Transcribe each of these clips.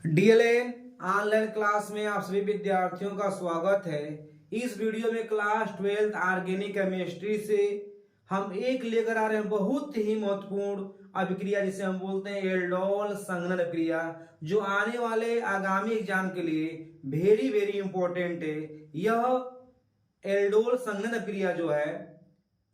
DLN online class में आप सभी विद्यार्थियों का स्वागत है। इस वीडियो में क्लास 12 ऑर्गेनिक केमिस्ट्री से हम एक लेकर आ रहे हैं बहुत ही महत्वपूर्ण अभिक्रिया जिसे हम बोलते हैं एल्डोल संघनन अभिक्रिया, जो आने वाले आगामी एग्जाम के लिए वेरी वेरी इंपॉर्टेंट है। यह एल्डोल संघनन अभिक्रिया जो है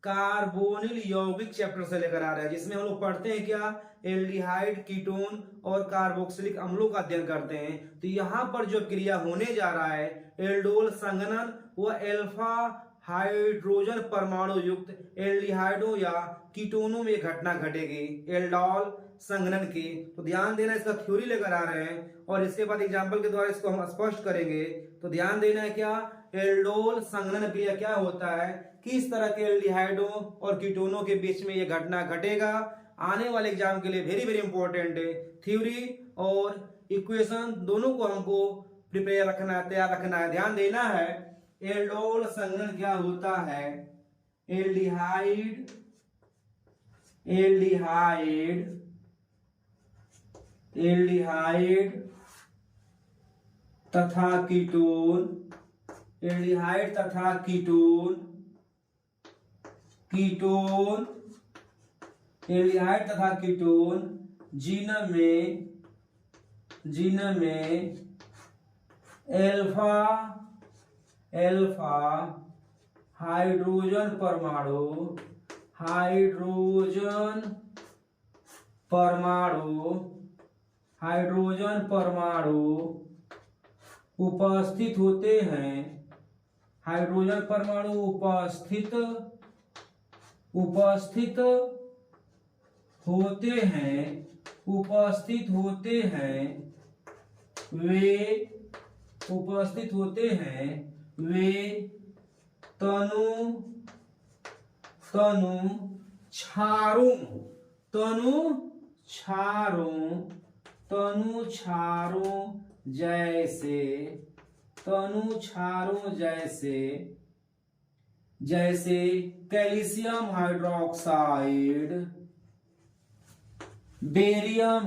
कार्बोनिल यौगिक चैप्टर से लेकर आ रहा है, जिसमें हम लोग पढ़ते हैं क्या, एल्डिहाइड, कीटोन और कार्बोक्सिलिक अम्लों का अध्ययन करते हैं। तो यहाँ पर जो क्रिया होने जा रहा है एल्डोल संघनन, वह एल्फा हाइड्रोजन परमाणु युक्त एल्डिहाइडों या कीटोनों में घटना घटेगी एल्डोल संघनन की। तो ध्यान देना, इसका थ्योरी लेकर आ रहे हैं और इसके बाद एग्जाम्पल के द्वारा इसको हम स्पष्ट करेंगे। तो ध्यान देना है क्या, एल्डोल संघनन क्रिया क्या होता है, किस तरह के एल्डिहाइडों और कीटोनों के बीच में यह घटना घटेगा, आने वाले एग्जाम के लिए वेरी वेरी इंपॉर्टेंट है। थ्योरी और इक्वेशन दोनों को हमको प्रिपेयर रखना है, तैयार रखना है। ध्यान देना है, एल्डोल संघनन क्या होता है, एल्डिहाइड एल्डिहाइड एल्डिहाइड तथा कीटोन, एल्डिहाइड तथा कीटोन, कीटोन एल्डिहाइड तथा कीटोन जिनमें एल्फा एल्फा हाइड्रोजन परमाणु हाइड्रोजन परमाणु उपस्थित होते हैं, हाइड्रोजन परमाणु उपस्थित होते हैं वे तनु क्षारों जैसे calcium hydroxide, barium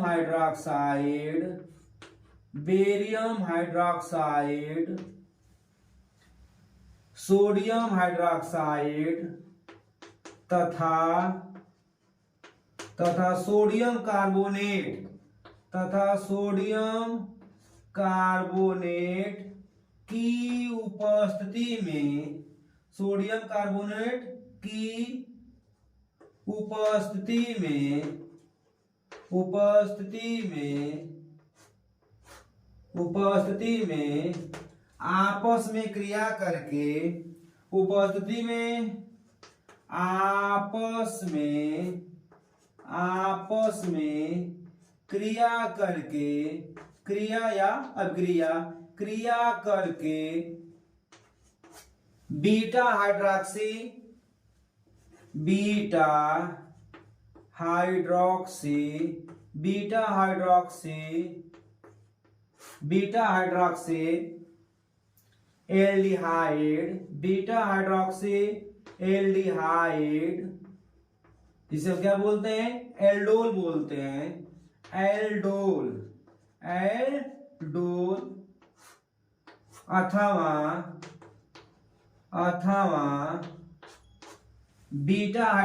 hydroxide, sodium hydroxide तथा सोडियम कार्बोनेट की उपस्थिति में, सोडियम कार्बोनेट की उपस्थिति में आपस में क्रिया करके, क्रिया करके बीटा हाइड्रोक्सी एल्डिहाइड, जिसे हम क्या बोलते हैं, एल्डोल बोलते हैं, एल्डोल अथवा बीटा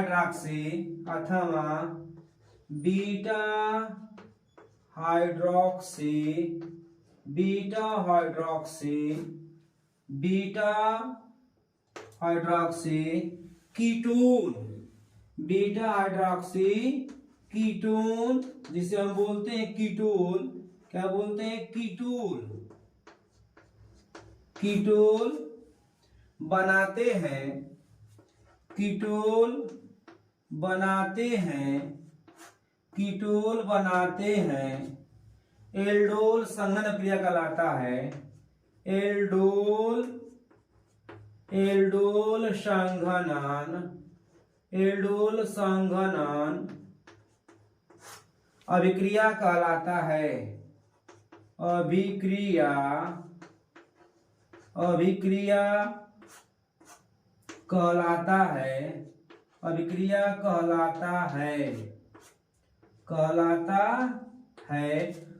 हाइड्रोक्सी कीटोन, जिसे हम बोलते हैं कीटोल, क्या बोलते हैं, कीटोल बनाते हैं एल्डोल संघनन क्रिया कहलाता है, एल्डोल संघनन अभिक्रिया कहलाता है, अभिक्रिया कहलाता है।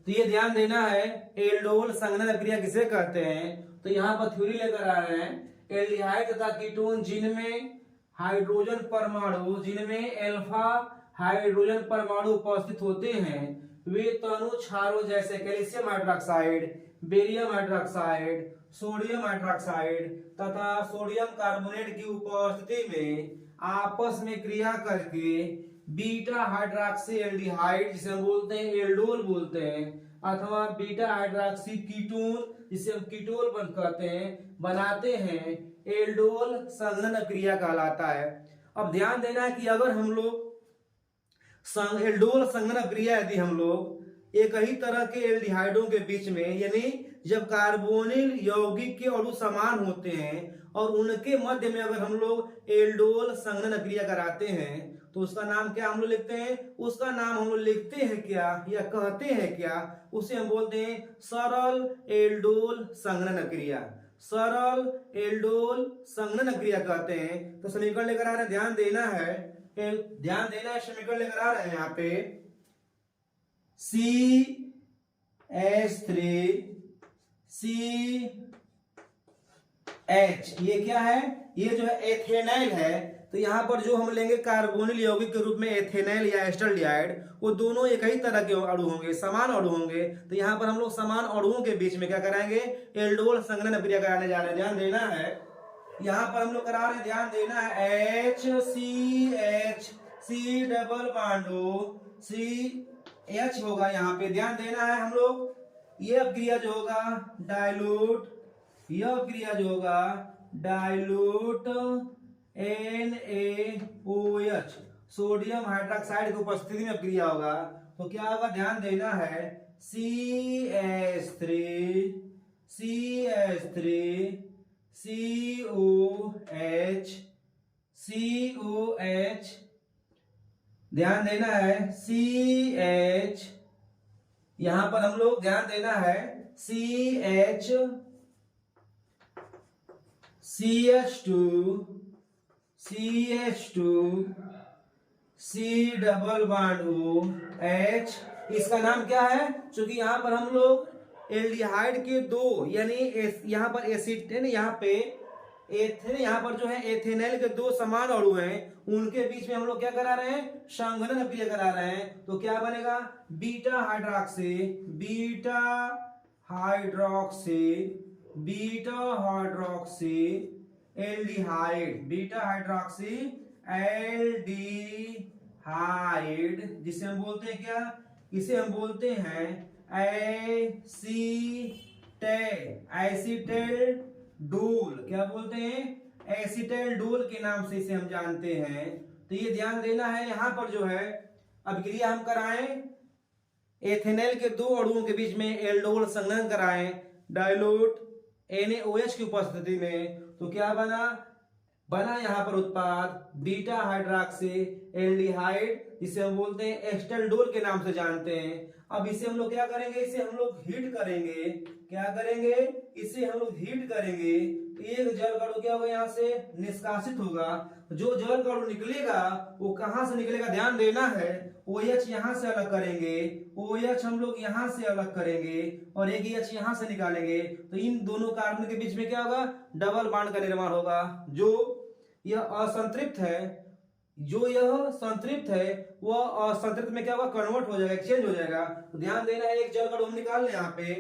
तो ये ध्यान देना है, एल्डोल संघनन अभिक्रिया किसे कहते हैं। तो यहाँ पर थ्योरी लेकर आ रहे हैं, एल्डिहाइड तथा कीटोन जिनमें हाइड्रोजन परमाणु, जिनमें अल्फा हाइड्रोजन परमाणु उपस्थित होते हैं, वे तनु क्षारों जैसे calcium hydroxide, barium hydroxide, sodium hydroxide तथा सोडियम कार्बोनेट की उपस्थिति में आपस में क्रिया करके बीटा हाइड्रोक्सी एल्डिहाइड, जिसे हम बोलते हैं एल्डोल बोलते हैं, अथवा बीटा हाइड्रोक्सी कीटोन, जिसे हम कीटोल कहते हैं, बनाते हैं। एल्डोल संघनन क्रिया कहलाता है। अब ध्यान देना है कि अगर हम लोग एल्डोल संघनन क्रिया यदि हम लोग एक ही तरह के एल्डिहाइडों के बीच में, यानी जब कार्बोनिल यौगिक के अणु समान होते हैं और उनके मध्य में अगर हम लोग एल्डोल संघनन क्रिया कराते हैं, तो उसका नाम क्या हम लोग लिखते हैं, उसका नाम हम लोग लिखते हैं क्या या कहते हैं क्या, उसे हम बोलते हैं सरल एल्डोल संघनन क्रिया। सरल एल्डोल संघनन क्रिया कहते हैं। तो समीकरण लेकर आ रहे हैं, ध्यान देना है, समीकरण लेकर आ रहे हैं यहाँ पे CH3CH, ये क्या है, ये जो है एथेनाइल है। तो यहाँ पर जो हम लेंगे कार्बोनिल यौगिक के रूप में एथेनाइल या एस्टल्डिहाइड, वो दोनों एक ही तरह के अणु होंगे, समान अणु होंगे। तो यहाँ पर हम लोग समान अणुओं के बीच में क्या कराएंगे, एल्डोल संघनन क्रिया कराने जा रहे हैं। ध्यान देना है, यहाँ पर हम लोग करा रहे हैं, ध्यान देना है, HCH, C double bond CH होगा यहाँ पे। ध्यान देना है हम लोग, ये क्रिया जो होगा डाइल्यूट, यह क्रिया जो होगा डाइल्यूट NaOH, सोडियम हाइड्रोक्साइड की उपस्थिति में क्रिया होगा। तो क्या होगा, ध्यान देना है, CH3 COH, ध्यान देना है CH, यहां पर हम लोग ध्यान देना है CH2 C double bond OH, इसका नाम क्या है, क्योंकि यहाँ पर हम लोग एल्डिहाइड के दो, यानी यहाँ पर एसिटेन, यहाँ पे एथेन, यहाँ पर जो है एथेनाइल के दो समान अणु हैं, उनके बीच में हम लोग क्या करा रहे हैं, संघनन क्रिया करा रहे हैं। तो क्या बनेगा, बीटा हाइड्रोक्सी एल्डिहाइड, जिसे हम बोलते हैं क्या, इसे हम बोलते हैं एसिटेल्डोल। क्या बोलते हैं, एसिटेल्डोल के नाम से इसे हम जानते हैं। तो ये ध्यान देना है, यहां पर जो है अभिक्रिया हम कराएं, एथेनॉल के दो अणुओं के बीच में एल्डोल संघनन कराएं डाइल्यूट NaOH की उपस्थिति में, तो क्या बना यहाँ पर उत्पाद बीटा हाइड्रोक्सी एल्डिहाइड, जिसे हम बोलते हैं एस्टेल्डोल के नाम से जानते हैं। अब इसे हम लोग क्या करेंगे, इसे हम लोग हीट करेंगे। क्या करेंगे, इसे हम लोग हीट करेंगे। एक जल अणु क्या होगा, यहाँ से निष्कासित होगा। जो जल अणु निकलेगा वो कहां से निकलेगा, ध्यान देना है, OH यहाँ से अलग करेंगे, OH हम लोग यहाँ से अलग करेंगे और एक H यहाँ से निकालेंगे। तो इन दोनों कार्बन के बीच में क्या होगा, डबल बॉन्ड का निर्माण होगा। जो यह असंतृप्त है, वह असंतृप्त में क्या होगा, कन्वर्ट हो जाएगा, एक्सचेंज हो जाएगा। तो ध्यान देना है, एक जल अणु हम निकाल लें यहाँ पे,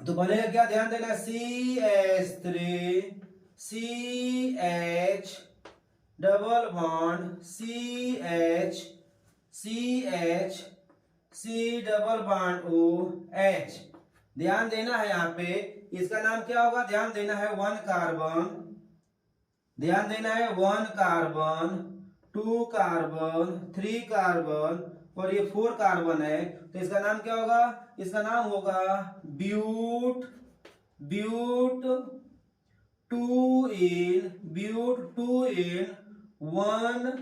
तो बनेगा क्या, ध्यान देना है CH3CH double bond CH C double bond OH। ध्यान देना है यहाँ पे, इसका नाम क्या होगा, ध्यान देना है 1 कार्बन, ध्यान देना है 1 कार्बन 2 कार्बन 3 कार्बन और ये 4 कार्बन है। तो इसका नाम क्या होगा, इसका नाम होगा ब्यूट 2 in 1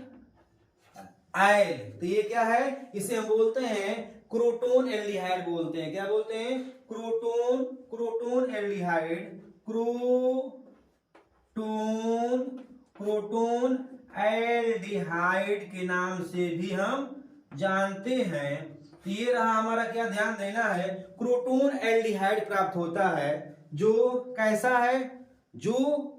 आयल। तो ये क्या है, इसे हम बोलते हैं क्रोटोन एल्डिहाइड बोलते हैं। क्या बोलते हैं, क्रोटोन एल्डिहाइड, क्रोटोन एल्डिहाइड के नाम से भी हम जानते हैं। तो ये रहा हमारा, क्या ध्यान देना है, क्रोटोन एल्डिहाइड प्राप्त होता है, जो कैसा है, जो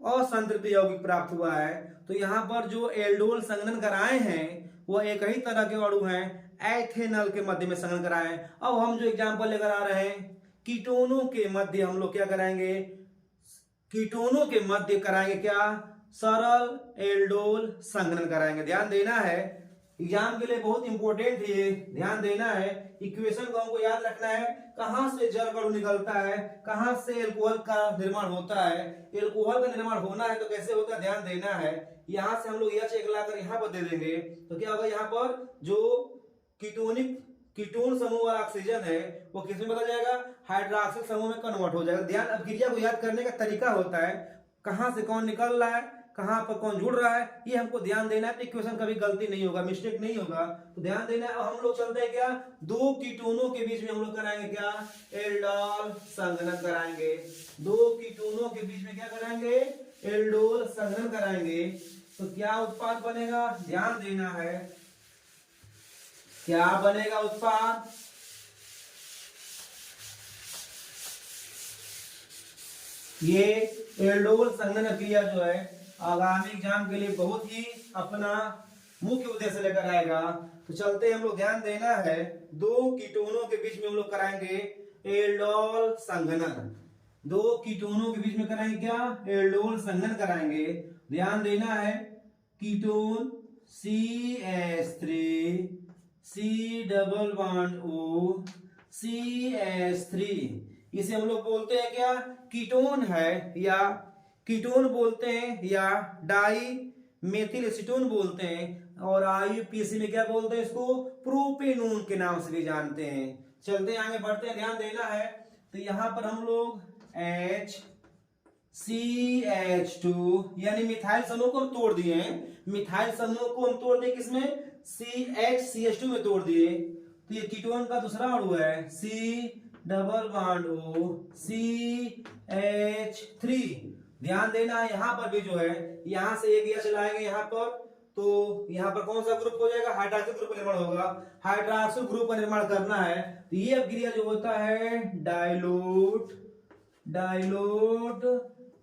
असंतृप्त यौगिक प्राप्त हुआ है। तो यहाँ पर जो एल्डोल संघनन कराए हैं वो एक ही तरह के अणु हैं, एथेनॉल के मध्य में संघनन कराए हैं। अब हम जो एग्जांपल लेकर आ रहे हैं, कीटोनों के मध्य हम लोग क्या कराएंगे, कीटोनों के मध्य कराएंगे क्या, सरल एल्डोल संघनन कराएंगे। ध्यान देना है, एग्जाम के लिए बहुत इंपॉर्टेंट है ये, ध्यान देना है। इक्वेशन को हमको याद रखना है, कहां से जल अणु निकलता है, कहां से एल्कोहल का निर्माण होता है। एल्कोहल का निर्माण होना है तो कैसे होता है, ध्यान देना है। यहां से हम लोग यह चेक लाकर यहां पर दे देंगे तो क्या होगा, यहाँ पर जो कीटोन समूह वाला ऑक्सीजन है वो किसमें बदल जाएगा, हाइड्रोक्सिल समूह में कन्वर्ट हो जाएगा। ध्यान, अब क्रिया को याद करने का तरीका होता है, कहां से कौन निकल रहा है, कहां पर कौन जुड़ रहा है, ये हमको ध्यान देना है। तो इक्वेशन कभी गलती नहीं होगा, मिस्टेक नहीं होगा, तो ध्यान देना है। हम लोग चलते हैं क्या, दो कीटोनों के बीच में हम लोग कराएंगे क्या, एल्डोल संघनन कराएंगे। दो कीटोनों के बीच में क्या कराएंगे, एल्डोल संघनन कराएंगे। तो क्या उत्पाद बनेगा, ध्यान देना है, क्या बनेगा उत्पाद, ये एल्डोल संघनन क्रिया जो है आगामी एग्जाम के लिए बहुत ही अपना मुख्य उद्देश्य लेकर आएगा। तो चलते हम लोग, ध्यान देना है, दो कीटोनों के बीच में हम लोग कराएंगे एल्डोल संघनन। दो कीटोनों के बीच में कराएंगे क्या, एल्डोल संघनन कराएंगे। ध्यान देना है, ketone CH3 C double bond O CH3, इसे हम लोग बोलते हैं क्या, कीटोन है, या कीटोन बोलते हैं, या डाई मेथिल एसीटोन बोलते हैं, और IUPAC में क्या बोलते हैं, इसको प्रोपेनोन के नाम से भी जानते हैं। चलते हैं आगे बढ़ते हैं, ध्यान देना है। तो यहां पर हम लोग CH2 यानी मिथाइल समूह को हम तोड़ दिए हैं, मिथाइल समूह को हम तोड़ दिए किसमें, CH2 में तोड़ दिए। तो ये कीटोन का दूसरा अणु है, C double bond O CH3। ध्यान देना है, यहां पर भी जो है, यहां से एक चलाएंगे यहाँ पर, तो यहाँ पर कौन सा ग्रुप हो जाएगा, हाइड्रोक्सिल ग्रुप का निर्माण होगा। हाइड्रोक्सिल ग्रुप का निर्माण करना है तो ये क्रिया जो होता है dilute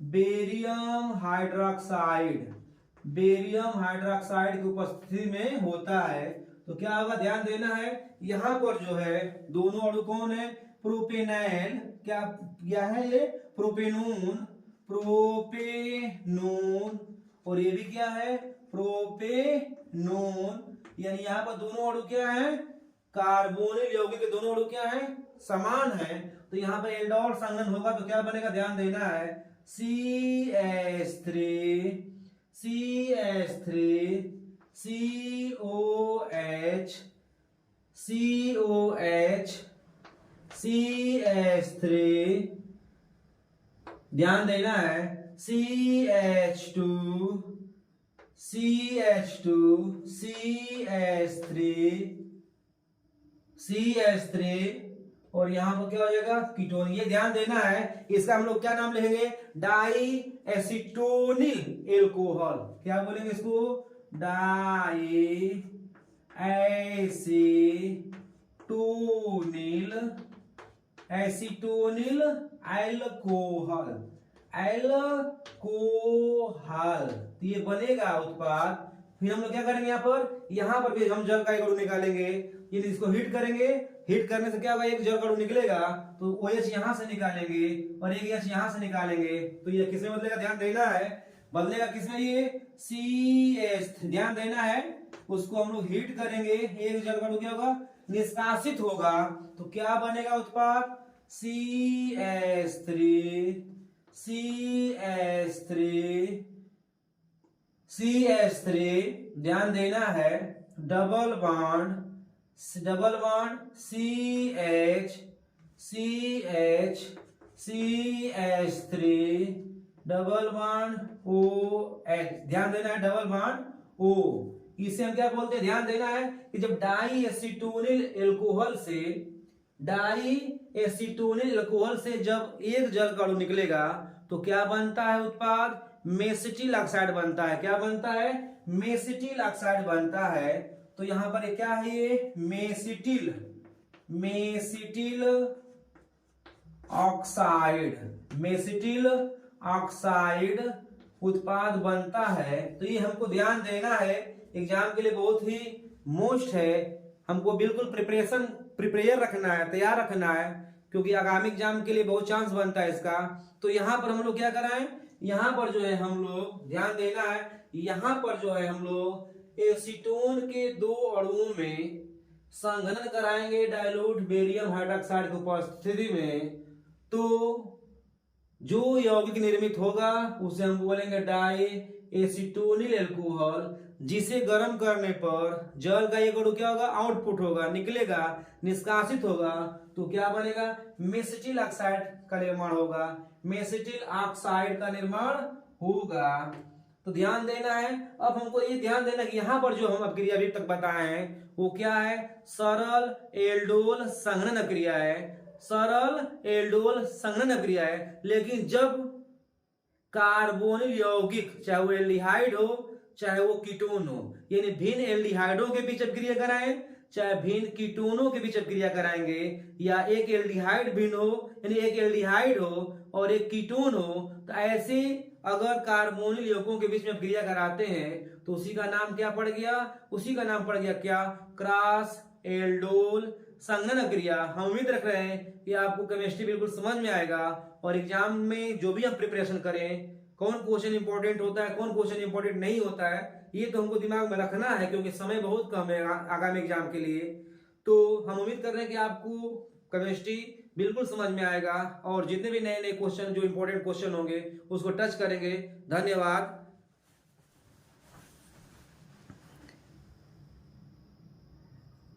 barium hydroxide, barium hydroxide की उपस्थिति में होता है। तो क्या होगा, ध्यान देना है, यहां पर जो है दोनों अणु कौन है, प्रोपेनॉल, क्या है ये, प्रोपेनोन, और ये भी क्या है, प्रोपेनोन। यानी यहाँ पर दोनों अणु क्या है, कार्बोनिल यौगिक के दोनों अणु क्या है, समान है। तो यहाँ पर एल्डोल संघनन होगा तो क्या बनेगा, ध्यान देना है, CH3 CH3, ध्यान देना है, CH2 CH3, और यहां पर क्या हो जाएगा, कीटोन। ये ध्यान देना है, इसका हम लोग क्या नाम लिखेंगे, डाई एसीटोनिल एल्कोहल। क्या बोलेंगे इसको, डाई एसीटोनिल एल्कोहल। तो ये बनेगा उत्पाद। फिर हम लोग क्या करेंगे, यहाँ पर भी हम जल का एक अणु निकालेंगे, ये इसको हीट करेंगे, हीट करने से क्या होगा, एक जल का अणु निकलेगा तो OH यहां से निकालेंगे और एक H यहां से निकालेंगे। तो ये किसमें बदलेगा, ध्यान देना है, बदलेगा किसमें, ये CH। ध्यान देना है, उसको हम लोग हीट करेंगे, एक जल का अणु क्या होगा, निष्कासित होगा। तो क्या बनेगा उत्पाद, CH3। ध्यान देना है, double bond CH3 double bond OH। ध्यान देना है, डबल बॉन्ड O, इसे हम क्या बोलते हैं, ध्यान देना है कि जब डाई एसीटोनिल एल्कोहल से जब एक जल का अणु निकलेगा तो क्या बनता है उत्पाद, मेसिटिल ऑक्साइड बनता है। क्या बनता है, मेसिटिल ऑक्साइड बनता है। तो यहां पर क्या है, ये मेसिटिल मेसिटिल ऑक्साइड उत्पाद बनता है। तो ये हमको ध्यान देना है, एग्जाम के लिए बहुत ही मोस्ट है, हमको बिल्कुल प्रिपेयर रखना है, तैयार रखना है, क्योंकि आगामी एग्जाम के लिए बहुत चांस बनता है इसका। तो यहाँ पर हम लोग क्या कराएं, यहाँ पर जो है हम लोग ध्यान देना है, यहाँ पर जो है हम लोग एसीटोन के 2 अणुओं में संघनन कराएंगे डाइल्यूट बेरियम हाइड्रोक्साइड की उपस्थिति में। तो जो यौगिक निर्मित होगा उसे हम बोलेंगे डाई एसीटोनिल एल्कोहल, जिसे गर्म करने पर जल का एक अणु क्या होगा, आउटपुट होगा, निकलेगा, निष्कासित होगा, तो क्या बनेगा, मेसिटिल ऑक्साइड का निर्माण होगा, मेसिटिल ऑक्साइड का निर्माण होगा। तो ध्यान देना है। अब हमको ये ध्यान देना कि यहाँ पर जो हम अब क्रिया अभी तक बताए हैं वो क्या है, सरल एल्डोल संघनन क्रिया है, सरल एल्डोल संघनन क्रिया है। लेकिन जब कार्बोनिल यौगिक, चाहे वो एल्डिहाइड हो चाहे वो कीटोन हो, यानी भिन्न एल्डिहाइडों के बीच क्रिया कराएं, चाहे भिन्न कीटोनों के बीच क्रिया कराएंगे, या एक एल्डिहाइड भिन्न हो, यानी एक एल्डिहाइड हो और एक कीटोन हो, तो ऐसे अगर कार्बोनिल यौगिकों के बीच में क्रिया कराते हैं तो उसी का नाम क्या पड़ गया, उसी का नाम पड़ गया क्या, क्रॉस एल्डोल संघनन क्रिया। हम उम्मीद रख रहे हैं कि आपको केमिस्ट्री बिल्कुल समझ में आएगा, और एग्जाम में जो भी हम प्रिपरेशन करें, कौन क्वेश्चन इंपॉर्टेंट होता है, कौन क्वेश्चन इंपॉर्टेंट नहीं होता है, ये तो हमको दिमाग में रखना है, क्योंकि समय बहुत कम है आगामी एग्जाम के लिए। तो हम उम्मीद कर रहे हैं कि आपको केमिस्ट्री बिल्कुल समझ में आएगा, और जितने भी नए नए क्वेश्चन, जो इंपॉर्टेंट क्वेश्चन होंगे उसको टच करेंगे। धन्यवाद।